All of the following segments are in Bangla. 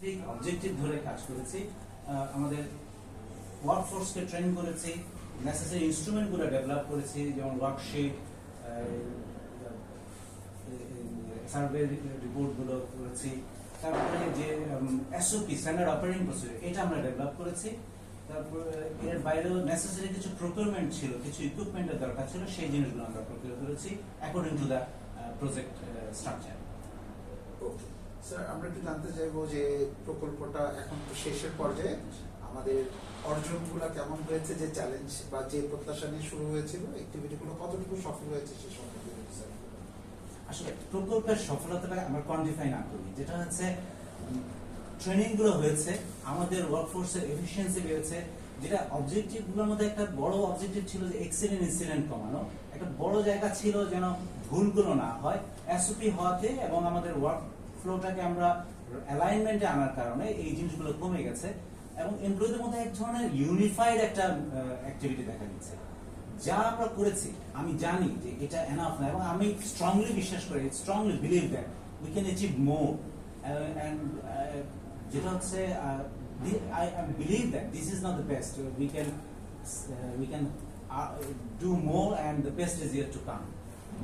স্পেসিফিক অবজেক্টিভ ধরে কাজ করেছি। আমাদের ওয়ার্কফোর্সকে ট্রেন করেছি, নেসেসারি ইনস্ট্রুমেন্টগুলো ডেভেলপ করেছি, যেমন ওয়ার্কশিট, সার্ভে রিপোর্টগুলো করেছি। তারপরে যে এসওপি স্ট্যান্ডার্ড অপারেটিং প্রসিডিউর এটা আমরা ডেভেলপ করেছি। তারপর এর বাইরেও নেসেসারি কিছু প্রকিউরমেন্ট ছিল, কিছু ইকুইপমেন্টের দরকার ছিল, সেই জিনিসগুলো আমরা প্রকিউর করেছি according to the project structure. Okay sir, আমরা একটু জানতে চাইবো যে প্রকল্পটা এখন তো শেষের পর্যায়ে, আমাদের অর্জনগুলো কেমন হয়েছে, যে চ্যালেঞ্জ বা যে প্রত্যাশা নিয়ে শুরু হয়েছিল অ্যাক্টিভিটিগুলো কতটুকু সফল হয়েছে সে সম্পর্কে স্যার। আসলে প্রকল্পের সফলতাটাকে আমরা কোয়ান্টিফাই না করি, যেটা হচ্ছে ট্রেনিং গুলো হয়েছে, আমাদের ওয়ার্কফোর্সের এফিসিয়েন্সি বেড়েছে, যেটা অবজেক্টিভ গুলোর মধ্যে একটা বড় অবজেক্টিভ ছিল যে অ্যাক্সিডেন্ট ইনসিডেন্ট কমানো, একটা বড় জায়গা ছিল যেন ভুলগুলো না হয় এসওপি হওয়াতে, এবং আমাদের ওয়ার্ক ফ্লোটাকে আমরা অ্যালাইনমেন্টে আনার কারণে এই জিনিসগুলো কমে গেছে, এবং এমপ্লয়ীদের মধ্যে এক ধরনের ইউনিফাইড একটা অ্যাক্টিভিটি দেখা দিচ্ছে। যা আমরা করেছি আমি জানি যে এটা এনাফ না, এবং আমি স্ট্রংলি বিশ্বাস করি, strongly believe that we can achieve more, and যেটা হচ্ছে I believe that this is not the best. We can do more, and the best is yet to come.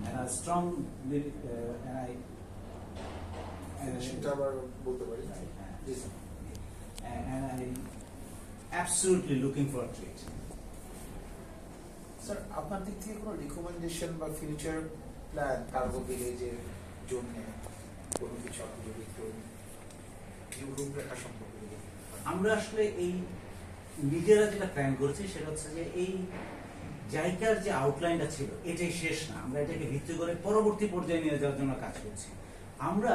And I strongly and I সেটা আবার বলতে পারি। জি sir. and I absolutely looking forward to it. Sir, আপনার দিক থেকে কোনো রিকমেন্ডেশন বা ফিউচার প্ল্যান কার্গো ভিলেজের জন্য কোনো কিছু আপনি যদি একটু রূপরেখা সম্পর্কে আমরা আসলে এই নিজেরা যেটা প্ল্যান করছি সেটা হচ্ছে যে এই জায়গার যে আউটলাইনটা ছিল এটাই শেষ না, আমরা এটাকে ভিত্তি করে পরবর্তী পর্যায়ে নিয়ে যাওয়ার জন্য কাজ করছি। আমরা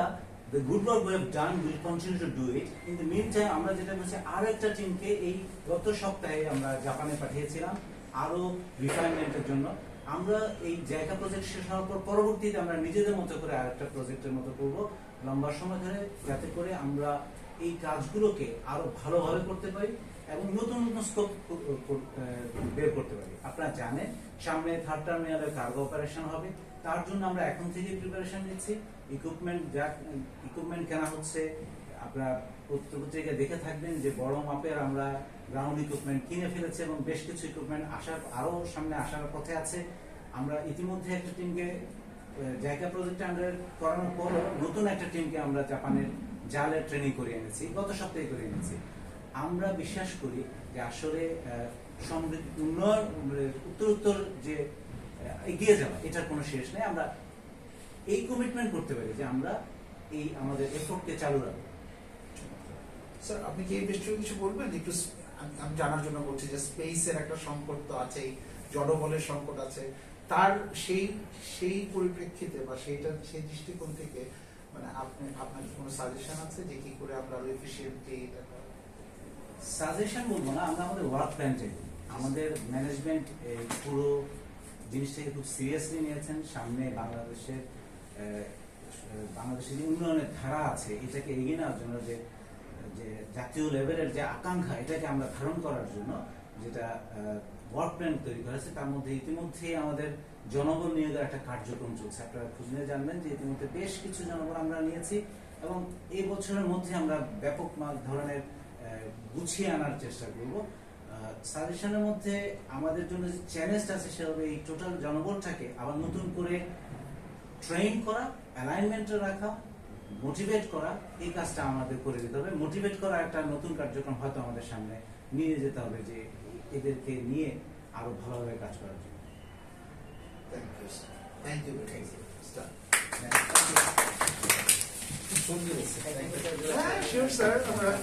the good work we have done will continue to do it. In the meantime আমরা যেটা করছি, আরো একটা টিমকে এই গত সপ্তাহে আমরা জাপানে পাঠিয়েছিলাম আরো রিফাইনমেন্টের জন্য। আমরা এই জায়গা প্রজেক্ট শেষ হওয়ার পর পরবর্তীতে আমরা নিজেদের মতো করে আরেকটা প্রজেক্টের মতো করব লম্বা সময় ধরে, যাতে করে আমরা এই কাজগুলোকে আরো ভালোভাবে করতে পারি এবং নতুন নতুন স্কোপ বের করতে পারি। আপনারা জানেন সামনে থার্ড টার্মিনালের কার্গো অপারেশন হবে, তার জন্য আমরা এখন থেকে প্রিপারেশন নিচ্ছি। ইকুইপমেন্ট কেনা হচ্ছে, আপনারা পত্রিকায় দেখে থাকবেন যে বড় মাপের আমরা গ্রাউন্ড ইকুইপমেন্ট কিনে ফেলেছি, এবং বেশ কিছু ইকুইপমেন্ট আরো সামনে আসার পথে আছে। আমরা ইতিমধ্যে একটা টিমকে জায়গা প্রজেক্ট আন্ডার করানোর পর নতুন একটা টিমকে আমরা জাপানের জালের ট্রেনিং করে এনেছি, গত সপ্তাহে করে এনেছি। আমরা বিশ্বাস করি যে আসলে উন্নয়ন উত্তর যে এগিয়ে যাওয়া এটার কোনো শেষ নেই। আমরা এই কমিটমেন্ট করতে পারি যে আমরা এই আমাদের এফোর্টকে চালু রাখবো। স্যার, আপনি কি এই বিষয়ে কিছু বলবেন? একটু আমি জানার জন্য বলছি যে স্পেসের একটা সংকট তো আছেই, জনবলের সংকট আছে, তার সেই পরিপ্রেক্ষিতে বা সেই দৃষ্টিকোণ থেকে মানে আপনার কোনো সাজেশন আছে যে কি করে আমরা এফিশিয়েন্টলি? সাজেশন বলবো না, আমরা আমাদের ওয়ার্ক প্ল্যান চাই। আমাদের ম্যানেজমেন্ট পুরো জিনিসটাকে খুব সিরিয়াসলি নিয়েছেন। সামনে বাংলাদেশের যে উন্নয়নের ধারা আছে এটাকে এগিয়ে নেওয়ার জন্য, যে জাতীয় লেভেলের যে আকাঙ্ক্ষা এটাকে আমরা ধারণ করার জন্য যেটা ওয়ার্ক প্ল্যান তৈরি করা হয়েছে, তার মধ্যে ইতিমধ্যে আমাদের জনবল নিয়োগের একটা কার্যক্রম চলছে। আপনারা খুঁজে জানবেন যে ইতিমধ্যে বেশ কিছু জনবল আমরা নিয়েছি, এবং এই বছরের মধ্যে আমরা ব্যাপক ধরনের গুছিয়ে আনার চেষ্টা করব। সাজেশনের মধ্যে আমাদের জন্য যে চ্যালেঞ্জটা আছে সেটা হবে এই টোটাল জনবলটাকে আবার নতুন করে ট্রেন করা, অ্যালাইনমেন্টে রাখা, মোটিভেট করা, এই কাজটা আমাদের করে দিতে হবে। মোটিভেট করা একটা নতুন কার্যক্রম হয়তো আমাদের সামনে নিয়ে যেতে হবে, যে এদেরকে নিয়ে আরো ভালোভাবে কাজ করার জন্য। Thank you. সুন্দর। Sure sir.